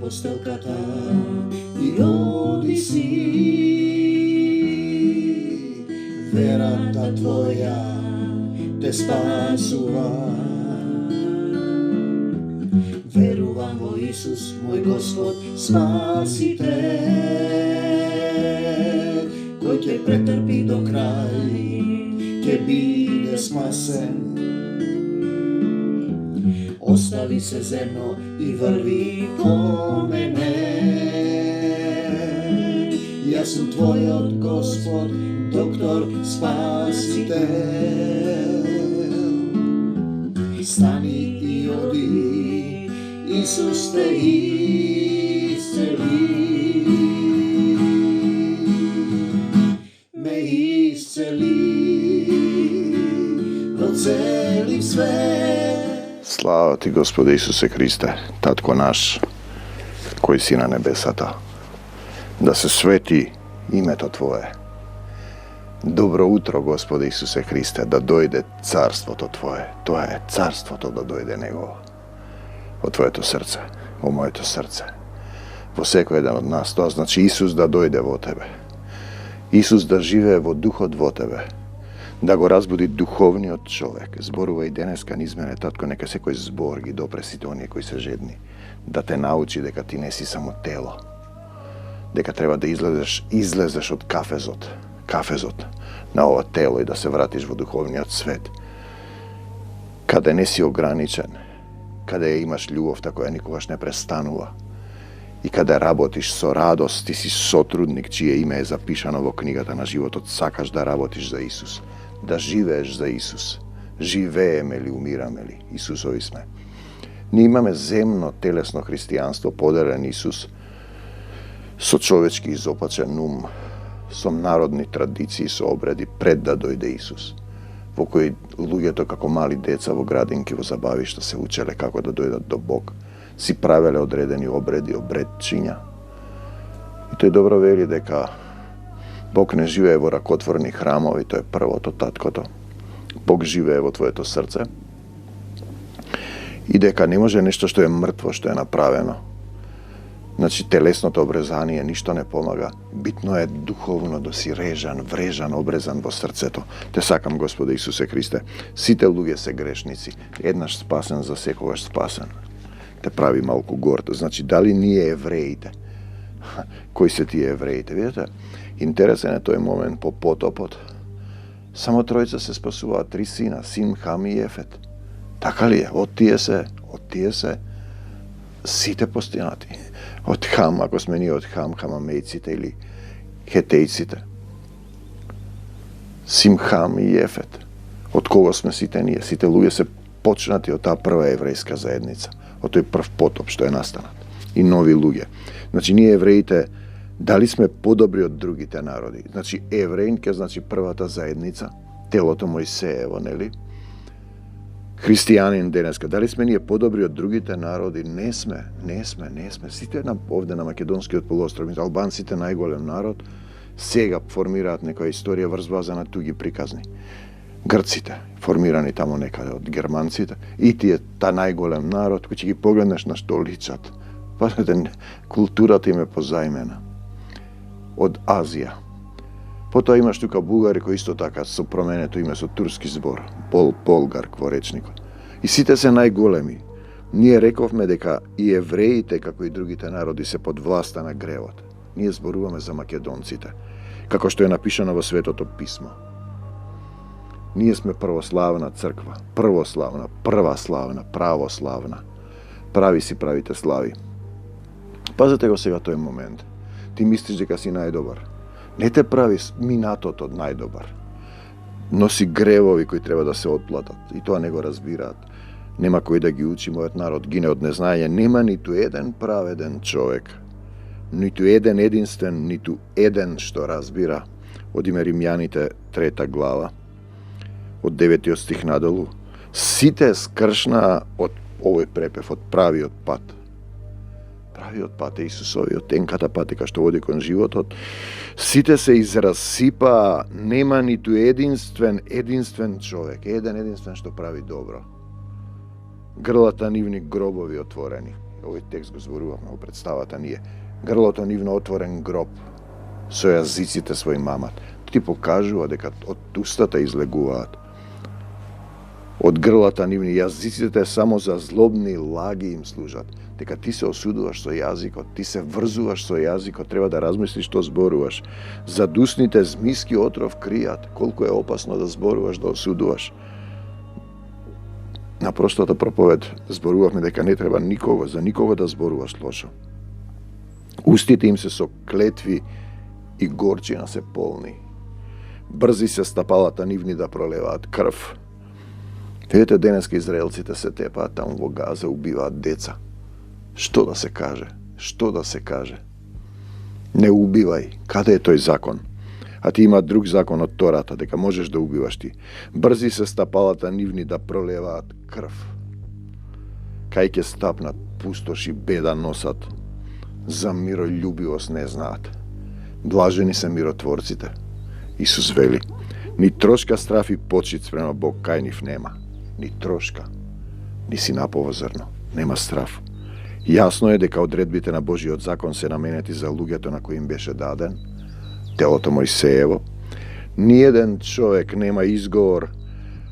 постелката и оди си. Верата твоја те спасува. Верувам во Исус, мој Господ, Спасител, кој ќе претрпи до крај, ќе биде спасен. Остави се земно и врви по мене. Јас сум твојот Господ, доктор, Спасител. Стани и оди, Исус те исцели. Ме исцели во цели свет. Слава ти, Господи Исусе Христе, Татко наш, кој си на небесата. Да се свети името Твое. Добро утро, Господи Исусе Христе, да дојде царството Твое. Тоа е царството да дојде Негово. Во Твоето срце, во моето срце, во секој еден од нас. Тоа значи Исус да дојде во тебе. Исус да живее во духот во тебе. Да го разбуди духовниот човек. Зборува и денеска низ мене, Татко, нека секој збор ги допре сите оние кои се жедни. Да те научи дека ти не си само тело. Дека треба да излезеш од кафезот на ова тело и да се вратиш во духовниот свет. Каде не си ограничен, каде имаш љубовта која никогаш не престанува и каде работиш со радост, ти си сотрудник чие име е запишано во книгата на животот, сакаш да работиш за Исус, да живееш за Исус. Живееме ли, умираме ли, Исусови сме. Ние имаме земно, телесно христијанство, поделен Исус, со човечки изопачен ум, со народни традиции, со обреди, пред да дојде Исус, во кои луѓето како мали деца во градинки, во забавишта се учеле како да дојдат до Бог, си правеле одредени обреди, обредчиња. И тој добро вели дека Бог не живее во ракотворни храмови, тоа е првото, Таткото. Бог живее во твоето срце и дека не може нешто што е мртво, што е направено. Значи, телесното обрезание ништо не помага. Битно е духовно да си режан, врежан, обрезан во срцето. Те сакам, Господи Исусе Христе. Сите луѓе се грешници. Еднаш спасен, за секогаш спасен. Те прави малку горд. Значи, дали ние евреите? Кои се тие евреите? Видите? Интересен е тој момент по потопот. Само тројца се спасуваат, 3 сина, Сим, Хам и Ефет. Така ли е? Од тие се сите постигнати. Од Хам, ако сме ние од Хам, хамамејците или хетејците. Сим, Хам и Ефет. Од кого сме сите ние? Сите луѓе се почнати од таа прва еврејска заедница, од тој прв потоп што е настанат. И нови луѓе. Значи, ние евреите, дали сме подобри од другите народи? Значи, евреин ке значи првата заедница, телото Мојсеево, нели? Христијанин денеска, дали сме ние подобри од другите народи? Не сме. Сите овде на Македонскиот полуостров, албанците најголем народ, сега формираат некоја историја врз база на туги приказни. Грците, формирани тамо некаде од германците, и тие та најголем народ, кој ќе ги погледнеш на што личат. Пазете, културата им е позајмена од Азија. Потоа имаш тука бугари кои исто така со променето име со турски збор, Болгарк во речникот. И сите се најголеми. Ние рековме дека и евреите, како и другите народи, се под власта на гревот. Ние зборуваме за македонците, како што е напишано во Светото писмо. Ние сме православна црква, православна. Прави си правите слави. Пазете го сега тој момент. Ти мислиш дека си најдобар. Не те прави минатото најдобар. Носи гревови кои треба да се отплатат. И тоа не го разбираат. Нема кој да ги учи, мојот народ гине од незнање. Нема ниту еден праведен човек. Ниту еден единствен, ниту еден што разбира. Одиме Римјаните 3 глава, од 9 стих надолу. Сите скршнаа од овој препев, од правиот пат. Правиот пат е Исусовиот, тенката патека што води кон животот. Сите се израсипаа, нема ниту единствен човек, единствен што прави добро. Грлата нивни гробови отворени. овој текст го зборувавме во представата ние, грлото нивно отворен гроб, со јазиците своји мамат. Ти покажува дека од устата излегуваат. Од грлата нивни јазиците само за злобни лаги им служат. Дека ти се осудуваш со јазикот, ти се врзуваш со јазикот, треба да размислиш што зборуваш. Задусните змиски отров кријат, колку е опасно да зборуваш, да осудуваш. На простата проповед зборувавме дека не треба за никого да зборуваш лошо. Устите им се со клетви и горчина се полни. Брзи се стапалата нивни да пролеваат крв. Видите, денеска израелците се тепаат таму во Газа, убиваат деца. Што да се каже? Што да се каже? Не убивај. Каде е тој закон? А ти има друг закон од Тората, дека можеш да убиваш ти. Брзи се стапалата нивни да пролеваат крв. Кај ќе стапнат, пустоши беда носат. За миролюбивост не знаат. Блажени се миротворците. Исус вели, ни трошка страф и почит спрема Бог кај нив нема. Ни трошка, ни синапово зрно. Нема страф. Јасно е дека одредбите на Божиот закон се наменети за луѓето на кои им беше даден, телото Мојсеево. Ниеден човек нема изговор,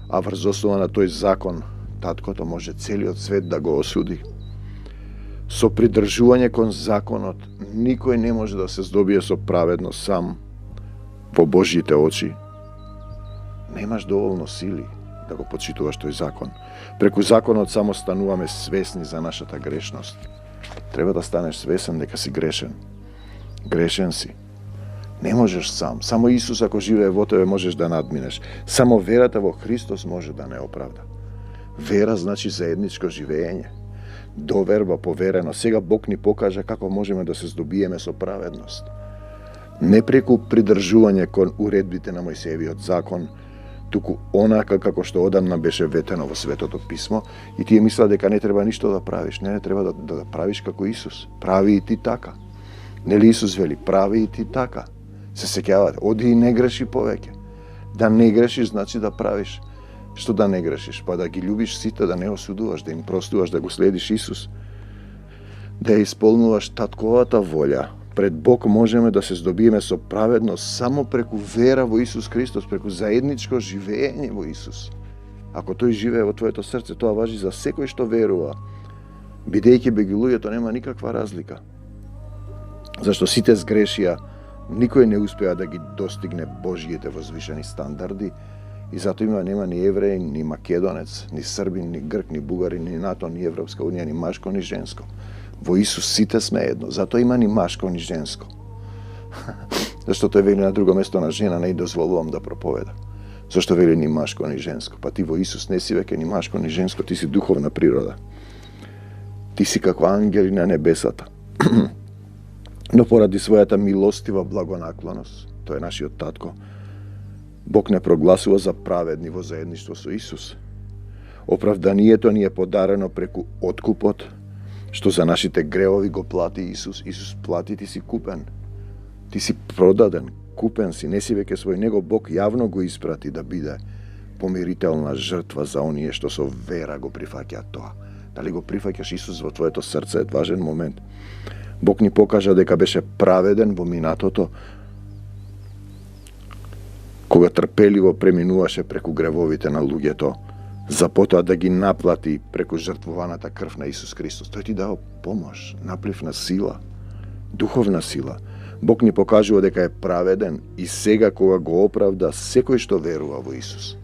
а врз основа на тој закон, таткото може целиот свет да го осуди. Со придржување кон законот, никој не може да се здобие со праведност сам во Божите очи. Немаш доволно сили да го почитуваш тој закон. Преку законот само стануваме свесни за нашата грешност. Треба да станеш свесен дека си грешен. Грешен си. Не можеш сам. Само Исус ако живее во тебе можеш да надминеш. Само верата во Христос може да не оправда. Вера значи заедничко живење. Доверба, поверено. Сега Бог ни покажа како можеме да се здобиеме со праведност. Не преку придржување кон уредбите на Мојсеевиот закон, туку онака како што одамна беше ветено во Светото Писмо, и тие мисла дека не треба ништо да правиш. Не треба да правиш како Исус. Прави и ти така. Нели Исус вели, прави и ти така. Се сеќавате, оди и не греши повеќе. Да не грешиш значи да правиш. Што да не грешиш? Па да ги љубиш сите, да не осудуваш, да им простуваш, да го следиш Исус. Да ја исполнуваш татковата волја. Пред Бог можеме да се здобиеме со праведност само преку вера во Исус Христос, преку заедничко живење во Исус. Ако тој живее во твоето срце, тоа важи за секој што верува. Бидејќи меѓу луѓето нема никаква разлика. Зашто сите сгрешија, никој не успеа да ги достигне Божиите возвишени стандарди, и затоа нема ни евреј, ни македонец, ни србин, ни грк, ни бугарин, ни НАТО, ни Европска унија, ни машко, ни женско. Во Исус сите сме едно, затоа има ни машко, ни женско. Зашто тој вели на друго место на жена не дозволувам да проповеда. Зашто вели ни машко, ни женско? Па ти во Исус не си веќе ни машко, ни женско, ти си духовна природа. Ти си како ангели на небесата. Но поради својата милостива благонаклоност, тој е нашиот татко, Бог не прогласува за праведни во заедништво со Исус. Оправданието ни е подарено преку откупот, што за нашите гревови го плати Исус. Исус плати, ти си купен. Ти си продаден, купен си, не си веќе свој, него Бог јавно го испрати да биде помирителна жртва за оние што со вера го прифаќаат тоа. Дали го прифаќаш Исус во твоето срце е важен момент. Бог ни покажа дека беше праведен во минатото, кога трпеливо преминуваше преку гревовите на луѓето, за потоа да ги наплати преку жртвуваната крв на Исус Христос. Тој ти дава помош, напливна сила, духовна сила. Бог ни покажува дека е праведен и сега кога го оправда секој што верува во Исус.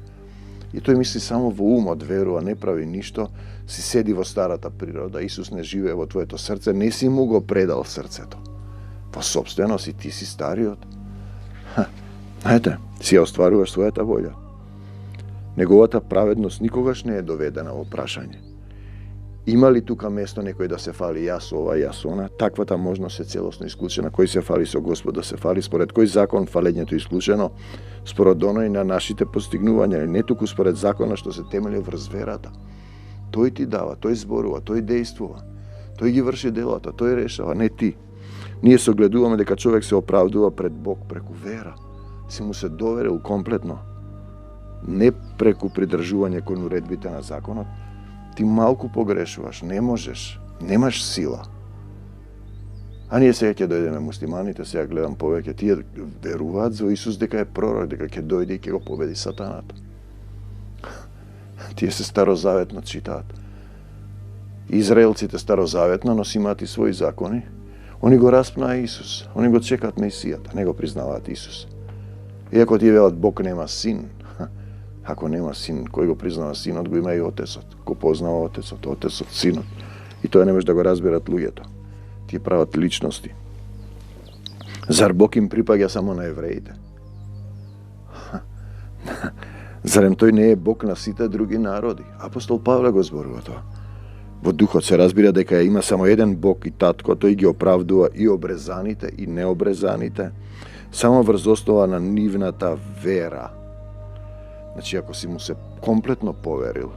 И тој мисли само во умот, верува, не прави ништо, си седи во старата природа, Исус не живее во твоето срце, не си му го предал срцето. Во собствено си ти си стариот. Знаете, си ја остваруваш својата волја. Неговата праведност никогаш не е доведена во прашање. Има ли тука место некој да се фали јас ова, јас она? Таквата можност е целосно исклучена. Кој се фали со Господ да се фали? Според кој закон фалењето е исклучено? Според оној на нашите постигнувања, не туку според закона што се темели врз верата. Тој ти дава, тој зборува, тој действува. Тој ги врши делата, тој решава, не ти. Ние согледуваме дека човек се оправдува пред Бог преку вера. Си му се доверил комплетно. Не преку придржување кон уредбите на законот. Ти малку погрешуваш, не можеш. Немаш сила. А ние сега ќе дојдеме муслиманите, сега гледам повеќе, тие веруваат за Исус дека е пророк, дека ќе дојде и ќе го победи сатаната. Тие се старозаветно читаат. Израелците старозаветно, но си имаат и своји закони. Они го распнаа Исус, они го чекаат Месијата, не го признаваат Исус. Иако тие велат Бог нема син, ако нема син, кој го признава синот, го има и отецот. Го познава отецот, отецот, синот. И тоа не може да го разберат луѓето. Тие прават личности. Зар Бог им припаѓа само на евреите? Зарем тој не е Бог на сите други народи? Апостол Павле го зборува тоа. Во духот се разбира дека има само еден Бог и Татко, тој ги оправдува и обрезаните и необрезаните, само врз основа на нивната вера. Значи, ако си му се комплетно поверил,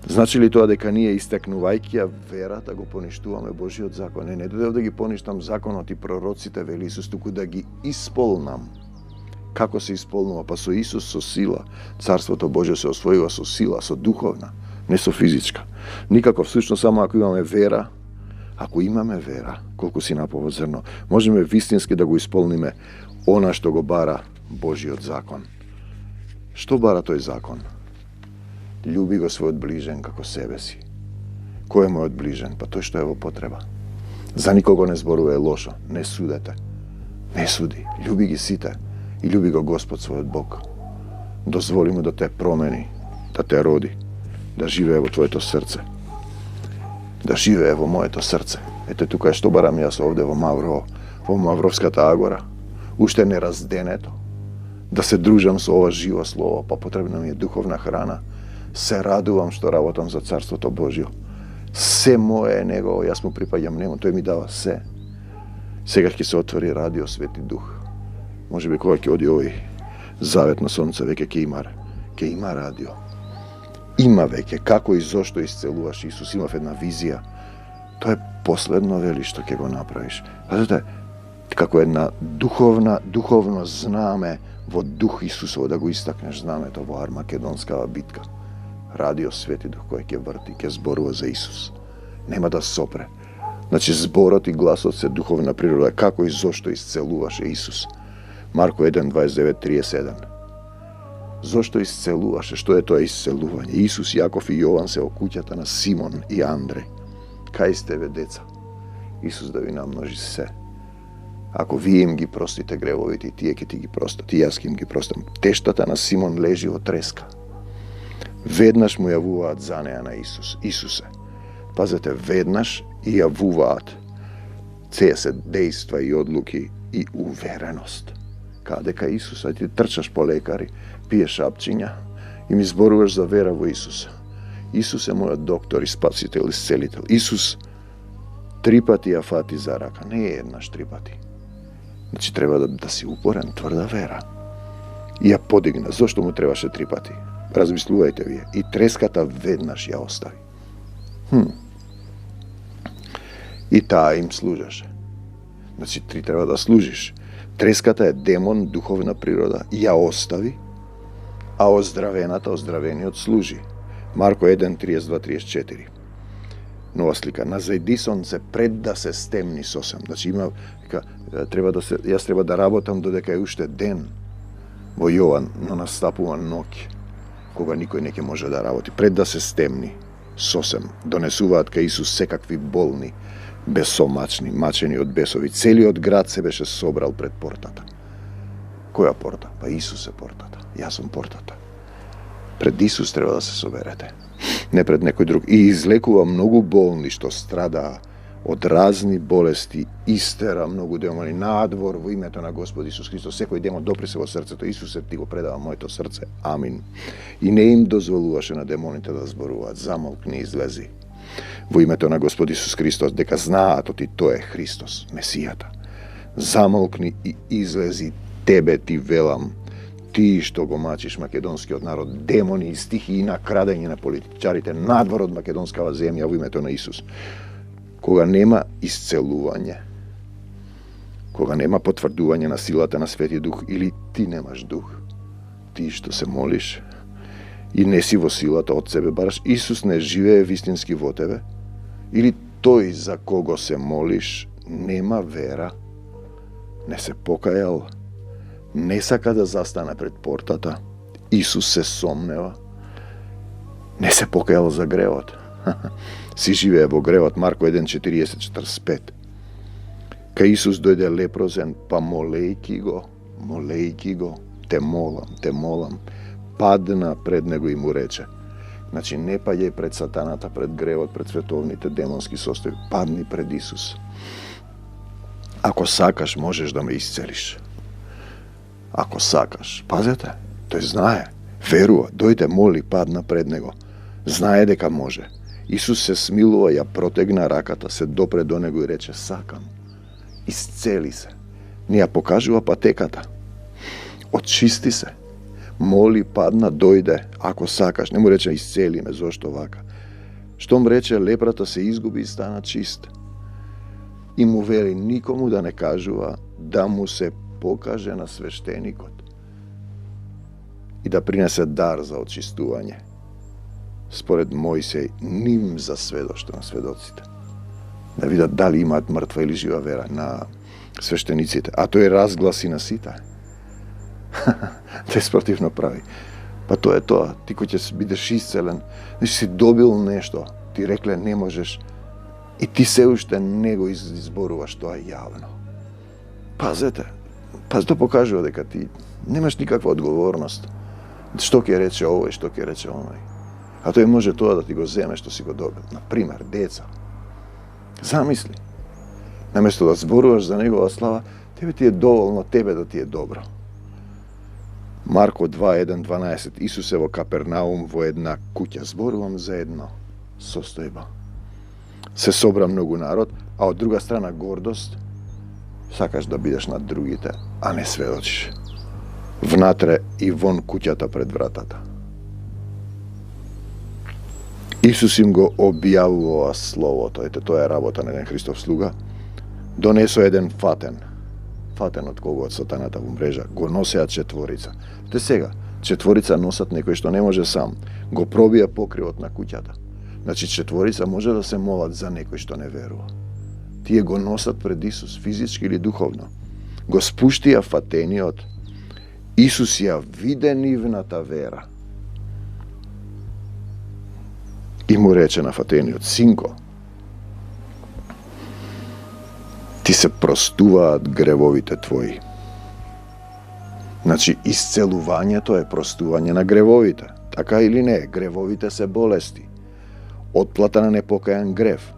значи ли тоа дека ние, истекнувајќи ја верата, го поништуваме Божиот закон? Не додев да ги поништам законот и пророците, вели Исус, туку да ги исполнам. Како се исполнува? Па со Исус, со сила. Царството Божие се освојува со сила, со духовна, не со физичка. Никако, всушност, само ако имаме вера, колку си напово зрно, можеме вистински да го исполниме она што го бара Божиот закон. Што бара тој закон? Љуби го својот ближен како себе си. Кој е мојот ближен? Па тој што е во потреба. За никого не зборува лошо, не судете. Не суди, љуби ги сите и љуби го Господ својот Бог. Дозволи му да те промени, да те роди, да живее во твоето срце. Да живее во моето срце. Ете тука е што барам јас овде во Маврово, во Мавровската агора, уште неразденето, да се дружам со ова живо слово, па потребна ми е духовна храна. Се радувам што работам за Царството Божјо. Се мое е Негово, јас му припаѓам Нему, тој ми дава се. Сега ќе се отвори радио Свети Дух. Може би кога ќе оди овој заветно сонце, веќе ќе има радио. Има веќе како и зошто исцелуваш Исус. Имав една визија. Тоа е последно, вели, што ќе го направиш. Пазете, како една духовно знаме во Дух Исусово, да го истакнеш знамето во Армакедонскава битка. Радио Свети Дух кој ќе врти, ќе зборува за Исус. Нема да сопре. Значи, зборот и гласот се духовна природа. Како и зошто исцелуваше Исус. Марко 1, 29, 37. Зошто исцелуваше? Што е тоа исцелување? Исус, Јаков и Јован се во куќата на Симон и Андреј. Кај сте, ве деца? Исус да ви намножи се. Ако вие им ги простите гревовите, тие ќе ти ги простат, и јас ќе им ги простам. Тештата на Симон лежи во треска. Веднаш му јавуваат за неа на Исус. Исусе. Пазете, веднаш и јавуваат се дејства и одлуки и увереност. Кадека Исус, а ти трчаш по лекари, пиеш апчиња и ми зборуваш за вера во Исуса. Исус е мојот доктор и спасител и исцелител. Исус 3 пати ја фати за рака, не е еднаш 3 пати. Значи треба да си упорен, тврда вера. И ја подигна. Зошто му требаше 3 пати? Размислувајте вие. И треската веднаш ја остави. И таа им служеше. Значи ти треба да служиш. Треската е демон, духовна природа, ја остави, а оздравениот служи. Марко 1, 32-34. Нова слика. Назајди сонце пред да се стемни сосем. Значи има, јас треба да работам додека е уште ден. Во Јован, но настапува ноќ, кога никој не ќе може да работи. Пред да се стемни сосем. Донесуваат кај Исус секакви болни, бесомачни, мачени од бесови. Целиот град се беше собрал пред портата. Која порта? Па Исус е портата. Јас сум портата. Пред Исус треба да се соберете. Не пред некој друг. И излекува многу болни што страдаа од разни болести, истера многу демони надвор во името на Господ Исус Христос. Секој демон допри се во срцето. Исусе, ти го предава моето срце. Амин. И не им дозволуваше на демоните да зборуваат. Замолкни, излези. Во името на Господ Исус Христос, дека знаат оти тој е Христос, Месијата. Замолкни и излези, тебе ти велам, ти што го мачиш македонскиот народ, демони и стихи и на крадење на политичарите надвор од македонскава земја во името на Исус. Кога нема исцелување, кога нема потврдување на силата на Свети Дух, или ти немаш дух, ти што се молиш и не си во силата од себе бараш, Исус не живее вистински во тебе, Или тој за кого се молиш нема вера, не се покајал, не сака да застане пред портата, Исус се сомнева, не се покајал за гревот. Си живее во гревот. Марко 1:40-45. Кај Исус дојде лепрозен, па молејки го, те молам, падна пред него и му рече. Значи, не паѓај пред сатаната, пред гревот, пред световните демонски состојби, падни пред Исус. Ако сакаш, можеш да ме исцелиш. Ако сакаш, пазете, тој знае, верува, дојде, моли, падна пред него. Знае дека може. Исус се смилува, ја протегна раката, се допре до него и рече, сакам, исцели се. Не ја покажува патеката. Очисти се. Моли, падна, дојде, ако сакаш. Не му рече, исцели ме, зошто вака. Штом рече, лепрата се изгуби и стана чист. И му вели никому да не кажува, да му се покаже на свештеникот и да принесе дар за очистување. Според Мојсей, ним за сведоштво на сведоците. Да видат дали имаат мртва или жива вера на свештениците. А тој разгласи на сите. Деспротивно прави. Па тоа е тоа. Ти кој ќе бидеш исцелен, значи си добил нешто. Ти рекле не можеш и ти се уште не го изборуваш тоа јавно. Пазете. Тоа покажува дека ти немаш никаква одговорност. Што ќе рече овој, што ќе рече оној. А тој може тоа да ти го земе што си го добил. Например, деца. Замисли. Наместо да зборуваш за негова слава, тебе ти е доволно тебе да ти е добро. Марко 2:1-12. Исус е во Капернаум во една куќа. Зборувам за едно состојба. Се собра многу народ, а од друга страна гордост. Сакаш да бидеш над другите, а не сведочиш. Внатре и вон куќата пред вратата. Исус им го објавува словото. Ете, тоа е работа на еден Христов слуга. Донесо еден фатен од кого од сатаната во мрежа, го носеа четворица. Те сега, четворица носат некој што не може сам. Го пробија покривот на куќата. Значи, четворица може да се молат за некој што не верува. Тие го носат пред Исус, физички или духовно. Го спуштија фатениот. Исус ја виде нивната вера. И му рече на фатениот, синко, ти се простуваат гревовите твои. Значи, исцелувањето е простување на гревовите. Така или не, гревовите се болести. Отплата на непокајан грев.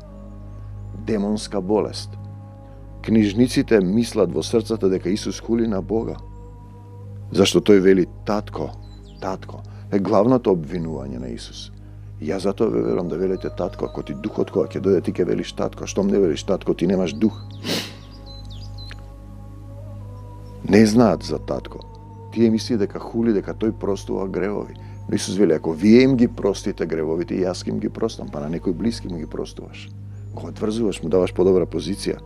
Демонска болест. Книжниците мислат во срцата дека Исус хули на Бога. Зашто тој вели татко е главното обвинување на Исус. Јас затоа ве верувам да велите татко, ако ти духот кога ќе дојде ти ќе велиш татко, штом не велиш татко ти немаш дух. Не знаат за татко. Тие мисли дека хули, дека тој простува гревови. Но Исус вели, ако вие им ги простите гревовите, јас им ги простам, па на некој блиски му ги простуваш. Го одврзуваш, му даваш подобра позиција.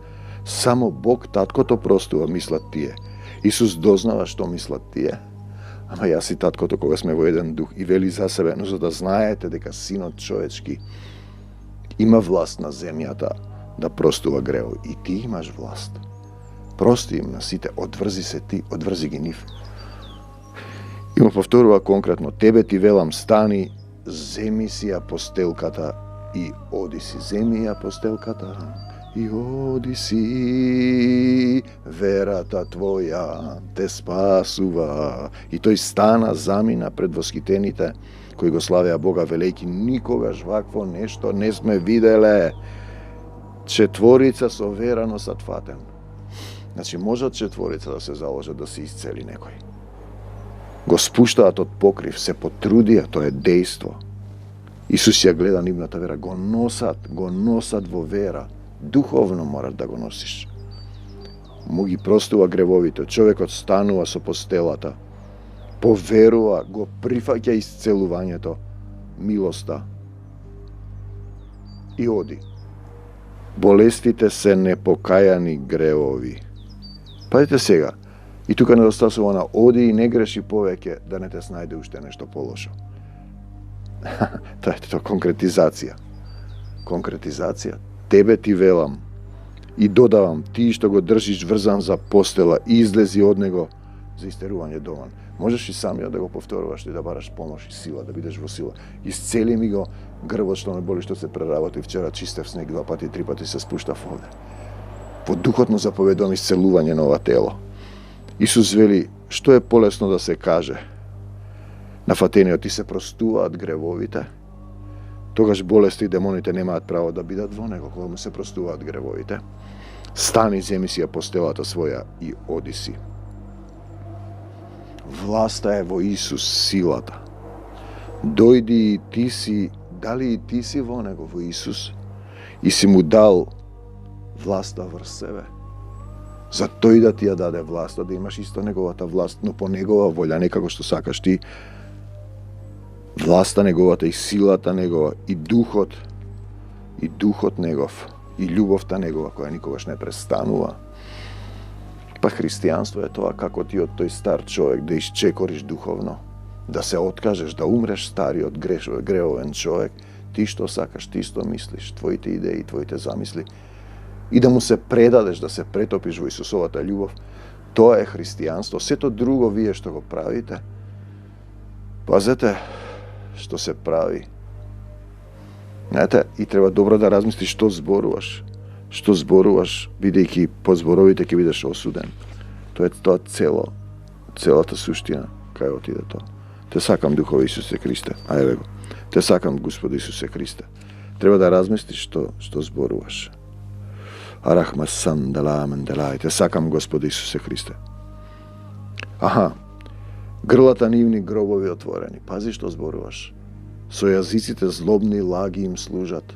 Само Бог таткото простува, мислат тие. Исус дознава што мислат тие. Ама јас и таткото кога сме во еден дух и вели за себе, но за да знаете дека синот човечки има власт на земјата да простува гревови. И ти имаш власт. Прости им на сите, одврзи се ти, одврзи ги нив. И му повторува конкретно, тебе ти велам стани, земи си ја постелката и оди си. Земи ја постелката и оди си, верата твоја те спасува. И тој стана, замина пред восхитените кои го славеа Бога, велејки никогаш вакво нешто не сме виделе. Четворица со вера носат фатен. Значи, можат четворица да се заложат да се исцели некој. Го спуштаат од покрив, се потрудија, тоа е дејство. Исус ја гледа нивната вера, го носат во вера. Духовно морат да го носиш. Му ги простува гревовите, човекот станува со постелата, поверува, го прифаќа исцелувањето, милоста и оди. Болестите се непокајани гревови. Пазите сега, и тука недостасува на оди и не греши повеќе да не те снајде уште нешто полошо. Тоа е конкретизација. Konkretizacija. Tebe ti velam i dodavam, ti što go držiš vrzan za postela, izlezi od nego za isteruvanje doman. Možeš i sam da go povtorovaš i da baraš pomoć i sila, da bideš vo sila. Isceli mi go grbo što me boli što se preravati včera čistev sneg 2 pati, 3 pati se spušta ovde. Po duhotno zapovedom isceluvanje nova telo. Isus veli, što je polesno da se kaže na Fatenio, ti se prostuvat grevovite, togaž bolesti i demoните немаат право да бидат во него, кога му се простуваат гревовите. Стани, земи си ја постелата своја и оди си. Власта е во Исус, силата. Дојди и ти си, дали и ти си во него, во Исус, и си му дал власта врз себе. За тој да ти ја даде власта, да имаш исто неговата власт, но по негова волја, не како што сакаш ти. Власта неговата и силата негова и духот негов и љубовта негова која никогаш не престанува. Па христијанство е тоа како ти од тој стар човек да исчекориш духовно, да се откажеш, да умреш стариот гревовен човек, ти што сакаш, ти што мислиш, твоите идеи, твоите замисли, и да му се предадеш, да се претопиш во Исусовата љубов. Тоа е христијанство. Сето друго вие што го правите, пазете што се прави. Знаете, и треба добро да размислиш што зборуваш. Што зборуваш, бидејќи по зборовите ќе бидеш осуден. Тоа е тоа целата суштина, кај отиде тоа. Те сакам, Духове Исусе Христе. Ајде го. Те сакам, Господи Исусе Христе. Треба да размислиш што зборуваш. Арахма сандала менделај. Те сакам, Господи Исусе Христе. Аха. Грлата нивни гробови отворени. Пази што зборуваш. Со јазиците злобни лаги им служат.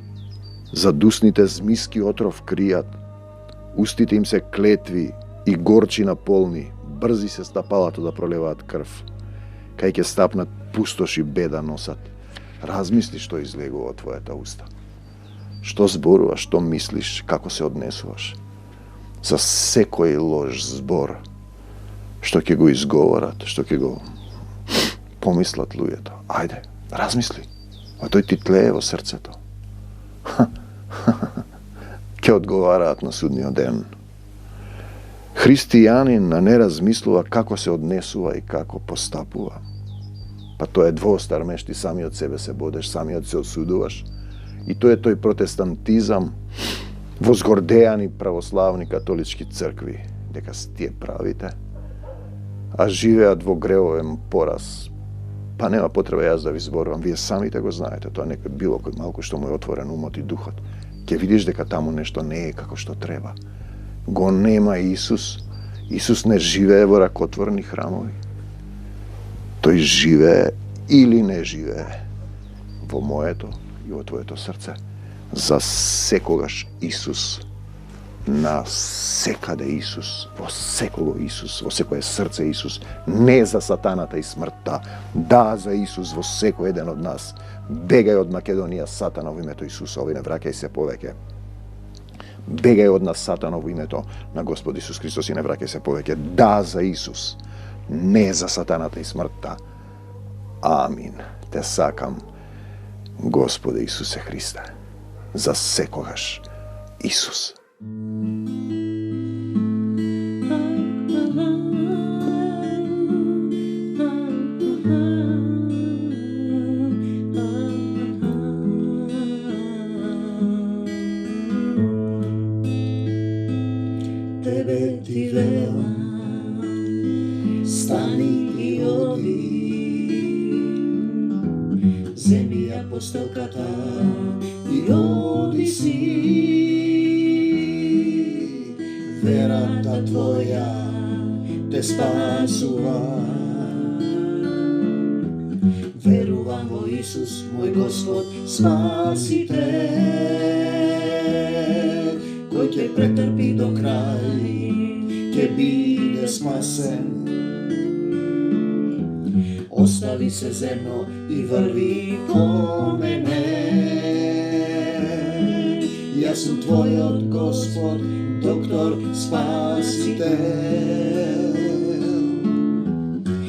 Задусните змиски отров кријат. Устите им се клетви и горчина полни. Брзи се стапалата да пролеваат крв. Кај ќе стапнат пустош и беда носат. Размисли што излегува од твојата уста. Што зборуваш, што мислиш, како се однесуваш. За секој лош збор што ќе го изговорат, што ќе го помислат луѓето. Ајде, размисли. А тој ти тлее во срцето. Ќе одговараат на судниот ден. Христијанин не размислува како се однесува и како постапува. Па тоа е двоостар меч, ти самиот себе се бодеш, самиот се осудуваш. И тоа е тој протестантизам, возгордеани православни католички цркви, дека тие правите, а живеат во гревовен пораз. Па нема потреба јас да ви зборувам, вие самите го знаете, тоа некој било кој малку што му е отворен умот и духот. Ќе видиш дека таму нешто не е како што треба. Го нема Исус. Исус не живее во ракотворни храмови. Тој живее или не живее во моето и во твоето срце. За секогаш Исус. На секаде Исус, во секого Исус, во секое срце Исус, не за сатаната и смртта, да за Исус во секој еден од нас. Бегај од Македонија, Сатана, во името Исуса, овој не враќај се повеќе. Бегај од нас, Сатана, во името на Господ Исус Христос и не враќај се повеќе. Да за Исус, не за сатаната и смртта. Амин. Те сакам, Господе Исусе Христе, за секогаш Исус. Тебе ти велам, стани и оди, земи ја постелката и оди си. Верата твоја те спасува. Верувам во Исус, мој Господ, Спасител, кој ќе претрпи до крај, ќе биде спасен. Остави се земно и врви по мене. Јас сум твојот Господ, доктор, Спасител.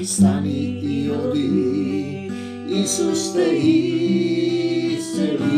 Стани и оди, Исус те исцели.